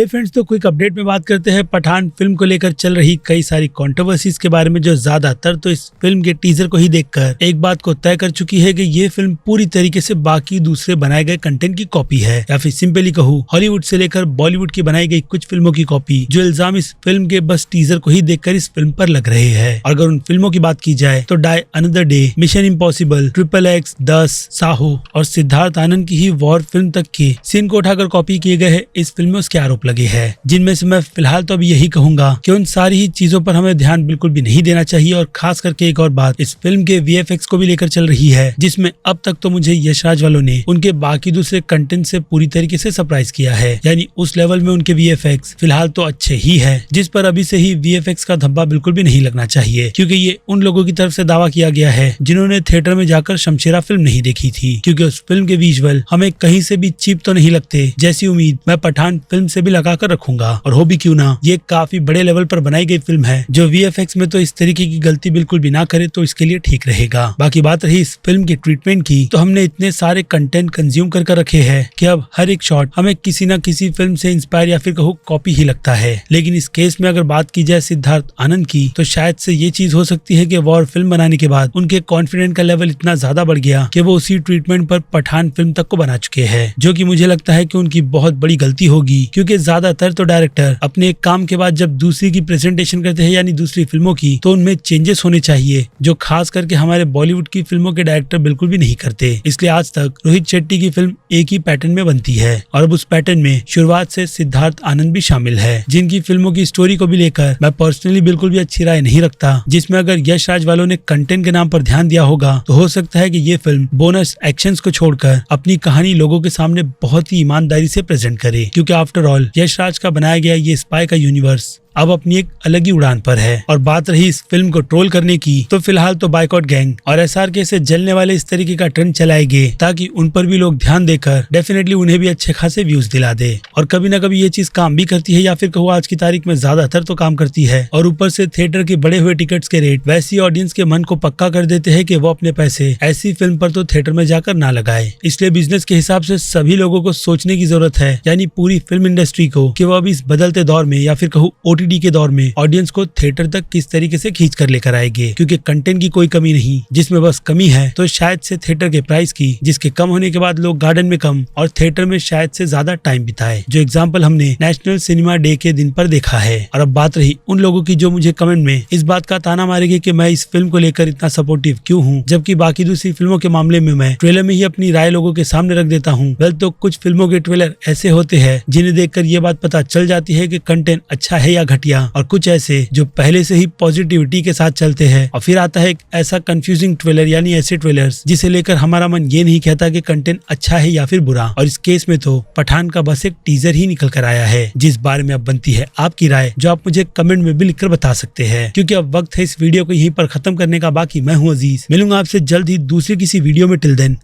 हे friends, तो quick update में बात करते हैं पठान फिल्म को लेकर चल रही कई सारी कंट्रोवर्सीज के बारे में, जो ज्यादातर तो इस फिल्म के टीजर को ही देखकर एक बात को तय कर चुकी है कि ये फिल्म पूरी तरीके से बाकी दूसरे बनाए गए कंटेंट की कॉपी है, या फिर सिंपली कहूँ हॉलीवुड से लेकर बॉलीवुड की बनाई गई कुछ फिल्मों की कॉपी, जो इल्जाम इस फिल्म के बस टीजर को ही देखकर इस फिल्म पर लग रहे हैं। अगर उन फिल्मों की बात की जाए तो Die Another Day, Mission Impossible, XXX, 10, Saaho और सिद्धार्थ आनंद की ही वॉर फिल्म तक की सीन को उठाकर कॉपी किए गए हैं इस फिल्म में उसके आरोप लगे हैं, जिनमें से मैं फिलहाल तो अभी यही कहूंगा कि उन सारी ही चीजों पर हमें ध्यान बिल्कुल भी नहीं देना चाहिए। और खास करके एक और बात इस फिल्म के VFX को भी लेकर चल रही है, जिसमें अब तक तो मुझे यशराज वालों ने उनके बाकी दूसरे कंटेंट से पूरी तरीके से सरप्राइज किया है। यानी उस लेवल में उनके VFX फिलहाल तो अच्छे ही है, जिस पर अभी से ही VFX का धब्बा बिल्कुल भी नहीं लगना चाहिए, क्योंकि ये उन लोगों की तरफ से दावा किया गया है जिन्होंने थिएटर में जाकर शमशेरा फिल्म नहीं देखी थी, क्योंकि उस फिल्म के विजुअल हमें कहीं से भी चीप तो नहीं लगते, जैसी उम्मीद मैं पठान फिल्म से भी लगा कर रखूंगा। और हो भी क्यों ना, ये काफी बड़े लेवल पर बनाई गई फिल्म है, जो VFX में तो इस तरीके की गलती बिल्कुल भी ना करे तो इसके लिए ठीक रहेगा। बाकी बात रही इस फिल्म की ट्रीटमेंट की, तो हमने इतने सारे कंटेंट कंज्यूम कर रखे हैं कि अब हर एक शॉट हमें किसी न किसी फिल्म से इंस्पायर या फिर कहो कॉपी ही लगता है। लेकिन इस केस में अगर बात की जाए सिद्धार्थ आनंद की, तो शायद से ये चीज हो सकती है कि वॉर फिल्म बनाने के बाद उनके कॉन्फिडेंट का लेवल इतना ज्यादा बढ़ गया कि वो उसी ट्रीटमेंट पर पठान फिल्म तक को बना चुके हैं, जो कि मुझे लगता है कि उनकी बहुत बड़ी गलती होगी, क्योंकि ज्यादातर तो डायरेक्टर अपने एक काम के बाद जब दूसरी की प्रेजेंटेशन करते हैं, यानी दूसरी फिल्मों की, तो उनमें चेंजेस होने चाहिए, जो खास करके हमारे बॉलीवुड की फिल्मों के डायरेक्टर बिल्कुल भी नहीं करते। इसलिए आज तक रोहित शेट्टी की फिल्म एक ही पैटर्न में बनती है, और अब उस पैटर्न में शुरुआत से सिद्धार्थ आनंद भी शामिल है, जिनकी फिल्मों की स्टोरी को भी लेकर मैं पर्सनली बिल्कुल भी अच्छी राय नहीं रखता, जिसमें अगर यश राज वालों ने कंटेंट के नाम पर ध्यान दिया होगा तो हो सकता है कि ये फिल्म बोनस एक्शंस को छोड़कर अपनी कहानी लोगों के सामने बहुत ही ईमानदारी से प्रेजेंट करे, क्योंकि आफ्टर ऑल यश राज का बनाया गया ये स्पाई का यूनिवर्स अब अपनी एक अलग ही उड़ान पर है। और बात रही इस फिल्म को ट्रोल करने की, तो फिलहाल तो बाइकॉट गैंग और SRK से जलने वाले इस तरीके का ट्रेंड चलाएंगे, ताकि उन पर भी लोग ध्यान देकर डेफिनेटली उन्हें भी अच्छे खासे व्यूज दिला दे। और कभी ना कभी ये चीज काम भी करती है, या फिर कहूँ आज की तारीख में ज्यादातर तो काम करती है। और ऊपर से थिएटर के बढ़े हुए टिकट्स के रेट वैसी ऑडियंस के मन को पक्का कर देते हैं कि वो अपने पैसे ऐसी फिल्म पर तो थिएटर में जाकर ना लगाए। इसलिए बिजनेस के हिसाब से सभी लोगों को सोचने की जरूरत है, यानी पूरी फिल्म इंडस्ट्री को, कि वो अभी इस बदलते दौर में या फिर कहूँ OTT के दौर में ऑडियंस को थिएटर तक किस तरीके से खींच कर लेकर आएंगे। क्योंकि कंटेंट की कोई कमी नहीं, जिसमें बस कमी है तो शायद से थिएटर के प्राइस की, जिसके कम होने के बाद लोग गार्डन में कम और थिएटर में शायद से ज्यादा टाइम बिताए, जो एग्जाम्पल हमने नेशनल सिनेमा डे के दिन पर देखा है। और अब बात रही उन लोगों की जो मुझे कमेंट में इस बात का ताना मारेंगे कि मैं इस फिल्म को लेकर इतना सपोर्टिव क्यों हूँ, जबकि बाकी दूसरी फिल्मों के मामले में मैं ट्रेलर में ही अपनी राय लोगों के सामने रख देता हूँ। वेल, तो कुछ फिल्मों के ट्रेलर ऐसे होते हैं जिन्हें देखकर ये बात पता चल जाती है कि कंटेंट अच्छा है या घटिया, और कुछ ऐसे जो पहले से ही पॉजिटिविटी के साथ चलते हैं। और फिर आता है एक ऐसा कंफ्यूजिंग ट्रेलर, यानी ऐसे ट्रेलर्स जिसे लेकर हमारा मन ये नहीं कहता कि कंटेंट अच्छा है या फिर बुरा। और इस केस में तो पठान का बस एक टीजर ही निकल कर आया है, जिस बारे में अब बनती है आपकी राय, जो आप मुझे कमेंट में भी लिखकर बता सकते हैं। क्योंकि अब वक्त है इस वीडियो को यहीं पर खत्म करने का। बाकी मैं हूँ अजीज, मिलूंगा आपसे जल्द ही दूसरी किसी वीडियो में। Till then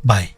bye.